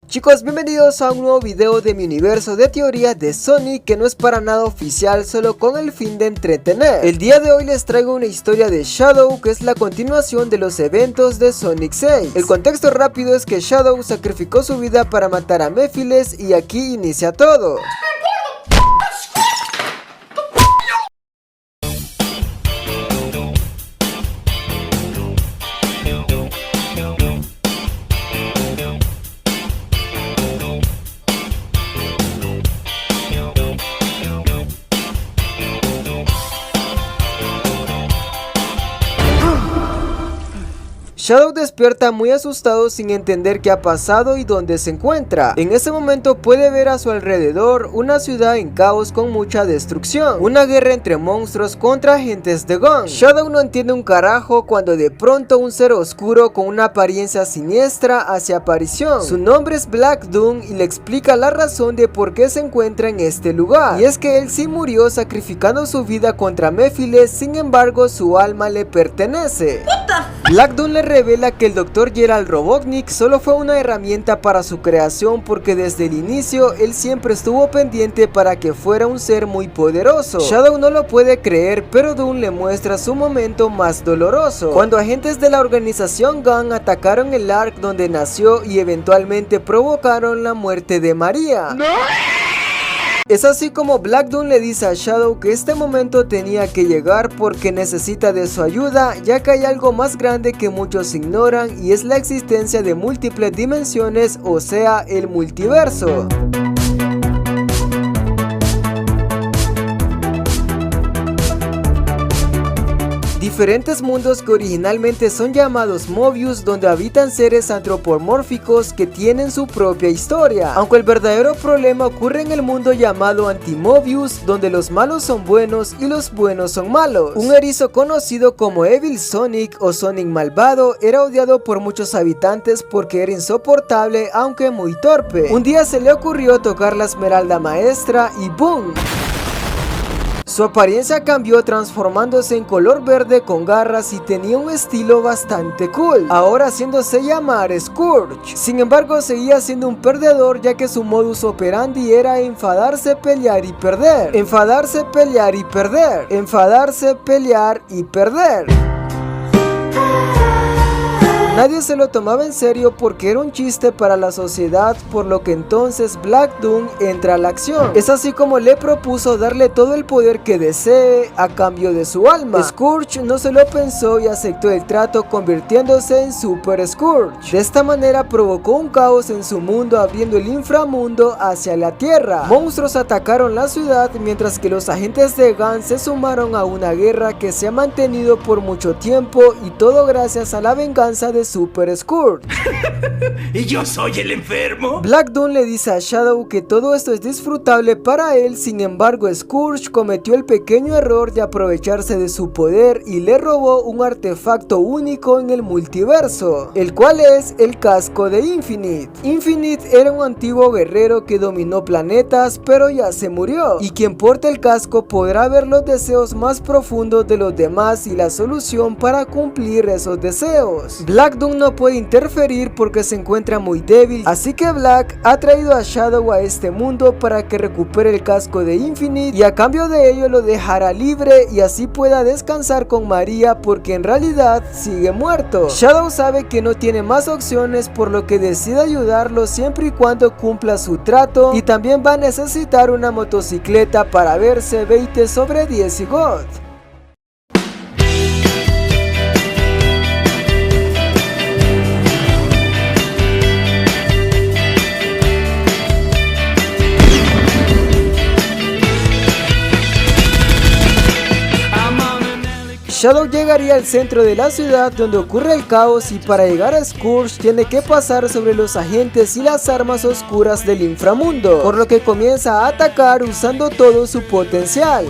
Chicos, bienvenidos a un nuevo video de mi universo de teoría de Sonic, que no es para nada oficial, solo con el fin de entretener. El día de hoy les traigo una historia de Shadow, que es la continuación de los eventos de Sonic 6. El contexto rápido es que Shadow sacrificó su vida para matar a Mephiles y aquí inicia todo. Shadow despierta muy asustado sin entender qué ha pasado y dónde se encuentra. En ese momento puede ver a su alrededor una ciudad en caos con mucha destrucción, una guerra entre monstruos contra agentes de Gunn. Shadow no entiende un carajo cuando de pronto un ser oscuro con una apariencia siniestra hace aparición. Su nombre es Black Doom y le explica la razón de por qué se encuentra en este lugar, y es que él sí murió sacrificando su vida contra Mephiles, sin embargo su alma le pertenece. Black Doom le revela que el Dr. Gerald Robotnik solo fue una herramienta para su creación, porque desde el inicio él siempre estuvo pendiente para que fuera un ser muy poderoso. Shadow no lo puede creer, pero Doom le muestra su momento más doloroso, cuando agentes de la organización Gunn atacaron el Ark donde nació y eventualmente provocaron la muerte de María. ¡No! Es así como Black Doom le dice a Shadow que este momento tenía que llegar porque necesita de su ayuda, ya que hay algo más grande que muchos ignoran, y es la existencia de múltiples dimensiones, o sea, el multiverso. Diferentes mundos que originalmente son llamados Mobius, donde habitan seres antropomórficos que tienen su propia historia, aunque el verdadero problema ocurre en el mundo llamado Anti-Mobius, donde los malos son buenos y los buenos son malos. Un erizo conocido como Evil Sonic o Sonic Malvado era odiado por muchos habitantes porque era insoportable aunque muy torpe. Un día se le ocurrió tocar la Esmeralda Maestra y ¡boom! Su apariencia cambió, transformándose en color verde con garras y tenía un estilo bastante cool, ahora haciéndose llamar Scourge. Sin embargo, seguía siendo un perdedor, ya que su modus operandi era enfadarse, pelear y perder. Enfadarse, pelear y perder. Enfadarse, pelear y perder. Nadie se lo tomaba en serio porque era un chiste para la sociedad, por lo que entonces Black Doom entra a la acción. Es así como le propuso darle todo el poder que desee a cambio de su alma. Scourge no se lo pensó y aceptó el trato, convirtiéndose en Super Scourge. De esta manera provocó un caos en su mundo, abriendo el inframundo hacia la tierra. Monstruos atacaron la ciudad, mientras que los agentes de Gunn se sumaron a una guerra que se ha mantenido por mucho tiempo, y todo gracias a la venganza de Super Scourge. ¿Y yo soy el enfermo? Black Doom le dice a Shadow que todo esto es disfrutable para él, sin embargo Scourge cometió el pequeño error de aprovecharse de su poder y le robó un artefacto único en el multiverso, el cual es el casco de Infinite. Infinite era un antiguo guerrero que dominó planetas, pero ya se murió, y quien porte el casco podrá ver los deseos más profundos de los demás y la solución para cumplir esos deseos. Black Doom no puede interferir porque se encuentra muy débil, así que Black ha traído a Shadow a este mundo para que recupere el casco de Infinite, y a cambio de ello lo dejará libre y así pueda descansar con María, porque en realidad sigue muerto. Shadow sabe que no tiene más opciones, por lo que decide ayudarlo siempre y cuando cumpla su trato, y también va a necesitar una motocicleta para verse 20/10 y God. Shadow llegaría al centro de la ciudad donde ocurre el caos, y para llegar a Scourge tiene que pasar sobre los agentes y las armas oscuras del inframundo, por lo que comienza a atacar usando todo su potencial.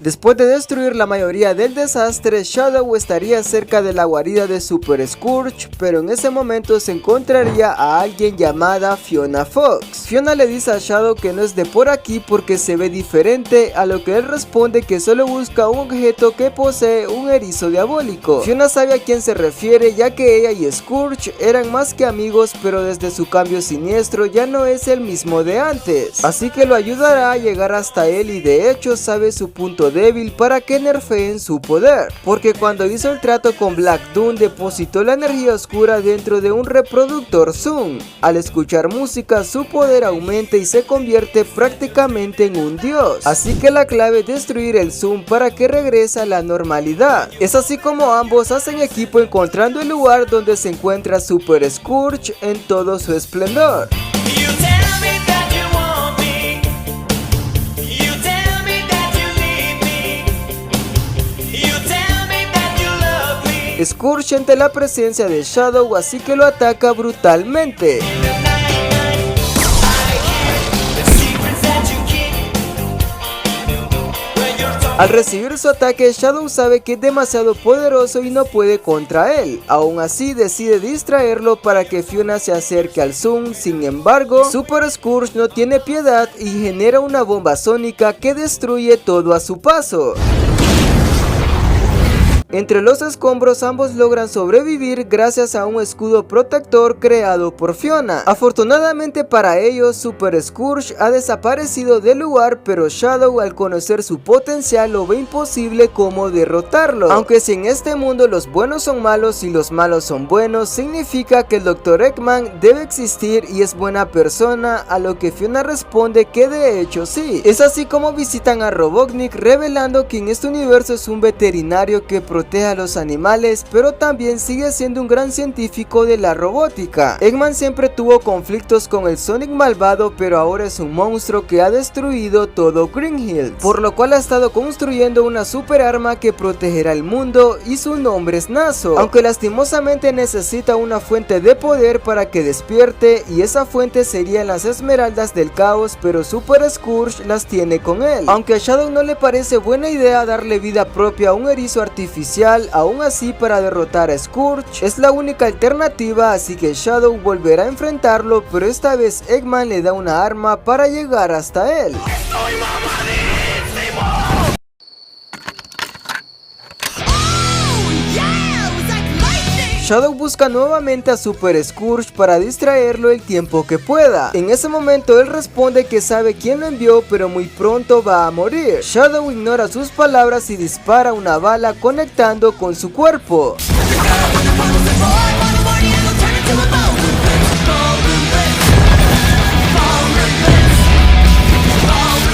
Después de destruir la mayoría del desastre, Shadow estaría cerca de la guarida de Super Scourge, pero en ese momento se encontraría a alguien llamada Fiona Fox. Fiona le dice a Shadow que no es de por aquí porque se ve diferente, a lo que él responde que solo busca un objeto que posee un erizo diabólico. Fiona sabe a quién se refiere, ya que ella y Scourge eran más que amigos, pero desde su cambio siniestro ya no es el mismo de antes, así que lo ayudará a llegar hasta él y de hecho sabe su punto débil para que nerfeen su poder, porque cuando hizo el trato con Black Doom depositó la energía oscura dentro de un reproductor Zoom. Al escuchar música su poder aumenta y se convierte prácticamente en un dios, así que la clave es destruir el Zoom para que regrese a la normalidad. Es así como ambos hacen equipo encontrando el lugar donde se encuentra Super Scourge en todo su esplendor. Scourge ante la presencia de Shadow, así que lo ataca brutalmente. Al recibir su ataque, Shadow sabe que es demasiado poderoso y no puede contra él. Aún así, decide distraerlo para que Fiona se acerque al Zoom. Sin embargo, Super Scourge no tiene piedad y genera una bomba sónica que destruye todo a su paso. Entre los escombros ambos logran sobrevivir gracias a un escudo protector creado por Fiona. Afortunadamente para ellos, Super Scourge ha desaparecido del lugar, pero Shadow al conocer su potencial lo ve imposible como derrotarlo. Aunque si en este mundo los buenos son malos y los malos son buenos, significa que el Dr. Eggman debe existir y es buena persona, a lo que Fiona responde que de hecho sí. Es así como visitan a Robotnik, revelando que en este universo es un veterinario que protege a los animales, pero también sigue siendo un gran científico de la robótica. Eggman siempre tuvo conflictos con el Sonic malvado, pero ahora es un monstruo que ha destruido todo Green Hills, por lo cual ha estado construyendo una super arma que protegerá el mundo y su nombre es Naso, aunque lastimosamente necesita una fuente de poder para que despierte y esa fuente serían las esmeraldas del caos, pero Super Scourge las tiene con él. Aunque a Shadow no le parece buena idea darle vida propia a un erizo artificial, aún así para derrotar a Scourge es la única alternativa, así que Shadow volverá a enfrentarlo, pero esta vez Eggman le da una arma para llegar hasta él. Shadow busca nuevamente a Super Scourge para distraerlo el tiempo que pueda. En ese momento él responde que sabe quién lo envió, pero muy pronto va a morir. Shadow ignora sus palabras y dispara una bala conectando con su cuerpo.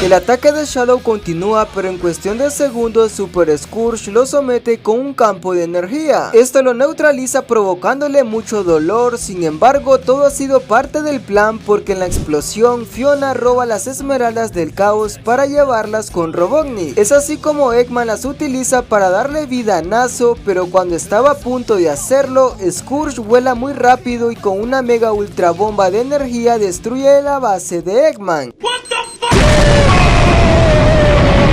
El ataque de Shadow continúa, pero en cuestión de segundos Super Scourge lo somete con un campo de energía. Esto lo neutraliza provocándole mucho dolor. Sin embargo, todo ha sido parte del plan, porque en la explosión Fiona roba las esmeraldas del caos para llevarlas con Robotnik. Es así como Eggman las utiliza para darle vida a Naso, pero cuando estaba a punto de hacerlo, Scourge vuela muy rápido y con una mega ultra bomba de energía destruye la base de Eggman.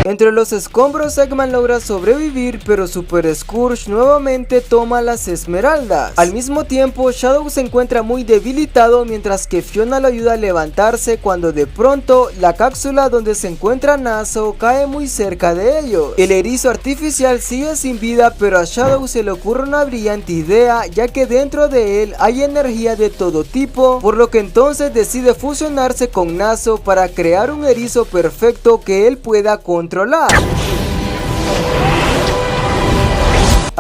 Entre los escombros Eggman logra sobrevivir, pero Super Scourge nuevamente toma las esmeraldas. Al mismo tiempo Shadow se encuentra muy debilitado, mientras que Fiona lo ayuda a levantarse cuando de pronto la cápsula donde se encuentra Naso cae muy cerca de ellos. El erizo artificial sigue sin vida, pero a Shadow se le ocurre una brillante idea, ya que dentro de él hay energía de todo tipo, por lo que entonces decide fusionarse con Naso para crear un erizo perfecto que él pueda controlar. A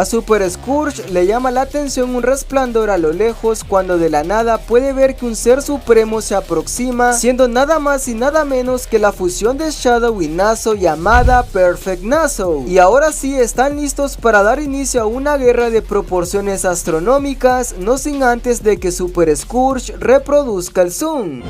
Super Scourge le llama la atención un resplandor a lo lejos, cuando de la nada puede ver que un ser supremo se aproxima, siendo nada más y nada menos que la fusión de Shadow y Naso llamada Perfect Naso. Y ahora sí están listos para dar inicio a una guerra de proporciones astronómicas, no sin antes de que Super Scourge reproduzca el Zoom.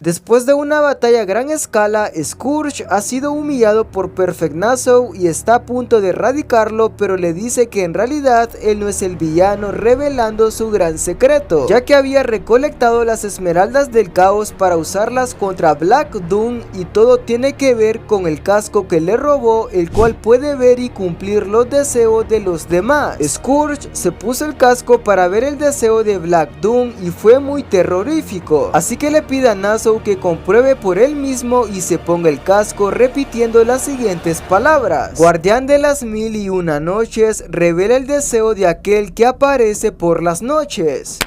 Después de una batalla a gran escala, Scourge ha sido humillado por Perfect Nassau y está a punto de erradicarlo, pero le dice que en realidad él no es el villano, revelando su gran secreto, ya que había recolectado las esmeraldas del caos para usarlas contra Black Doom, y todo tiene que ver con el casco que le robó, el cual puede ver y cumplir los deseos de los demás. Scourge se puso el casco para ver el deseo de Black Doom y fue muy terrorífico, así que le pide a Nassau que compruebe por él mismo y se ponga el casco, repitiendo las siguientes palabras: Guardián de las 1001 noches, revela el deseo de aquel que aparece por las noches.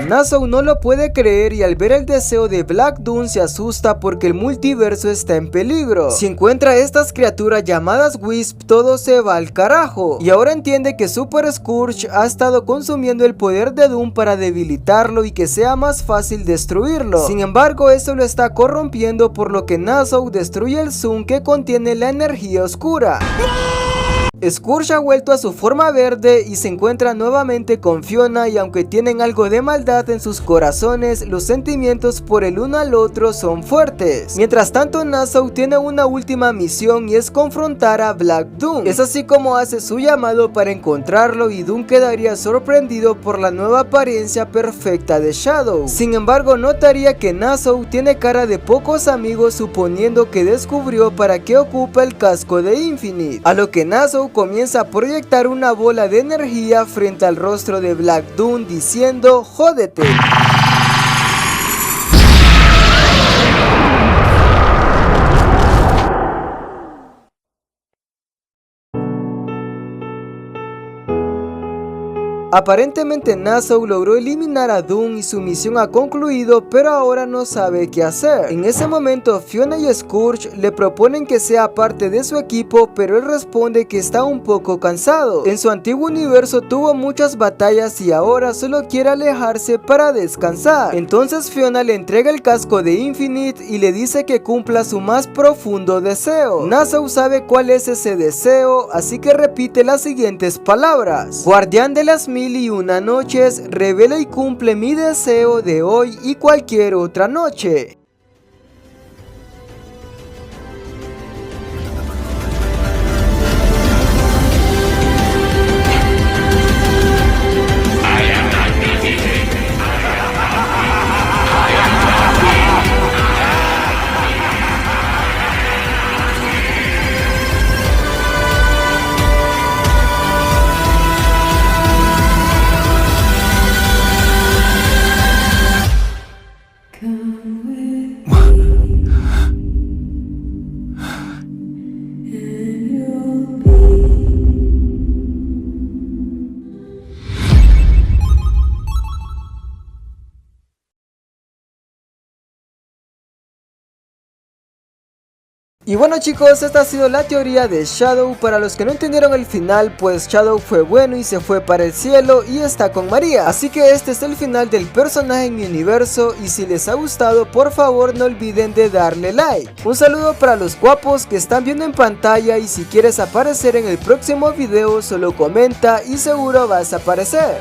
Nassau no lo puede creer y al ver el deseo de Black Doom se asusta porque el multiverso está en peligro. Si encuentra a estas criaturas llamadas Wisp, todo se va al carajo. Y ahora entiende que Super Scourge ha estado consumiendo el poder de Doom para debilitarlo y que sea más fácil destruirlo. Sin embargo, eso lo está corrompiendo, por lo que Nassau destruye el Zoom que contiene la energía oscura. Scourge ha vuelto a su forma verde y se encuentra nuevamente con Fiona, y aunque tienen algo de maldad en sus corazones, los sentimientos por el uno al otro son fuertes. Mientras tanto, Nassau tiene una última misión y es confrontar a Black Doom. Es así como hace su llamado para encontrarlo, y Doom quedaría sorprendido por la nueva apariencia perfecta de Shadow. Sin embargo, notaría que Nassau tiene cara de pocos amigos, suponiendo que descubrió para qué ocupa el casco de Infinite, a lo que Nassau comienza a proyectar una bola de energía frente al rostro de Black Doom diciendo: jódete. Aparentemente Nassau logró eliminar a Doom y su misión ha concluido, pero ahora no sabe qué hacer. En ese momento, Fiona y Scourge le proponen que sea parte de su equipo, pero él responde que está un poco cansado. En su antiguo universo tuvo muchas batallas y ahora solo quiere alejarse para descansar. Entonces Fiona le entrega el casco de Infinite y le dice que cumpla su más profundo deseo. Nassau sabe cuál es ese deseo, así que repite las siguientes palabras: Guardián de las 1001 noches, revela y cumple mi deseo de hoy y cualquier otra noche. Y bueno chicos, esta ha sido la teoría de Shadow. Para los que no entendieron el final, pues Shadow fue bueno y se fue para el cielo y está con María. Así que este es el final del personaje en mi universo, y si les ha gustado, por favor no olviden de darle like. Un saludo para los guapos que están viendo en pantalla, y si quieres aparecer en el próximo video, solo comenta y seguro vas a aparecer.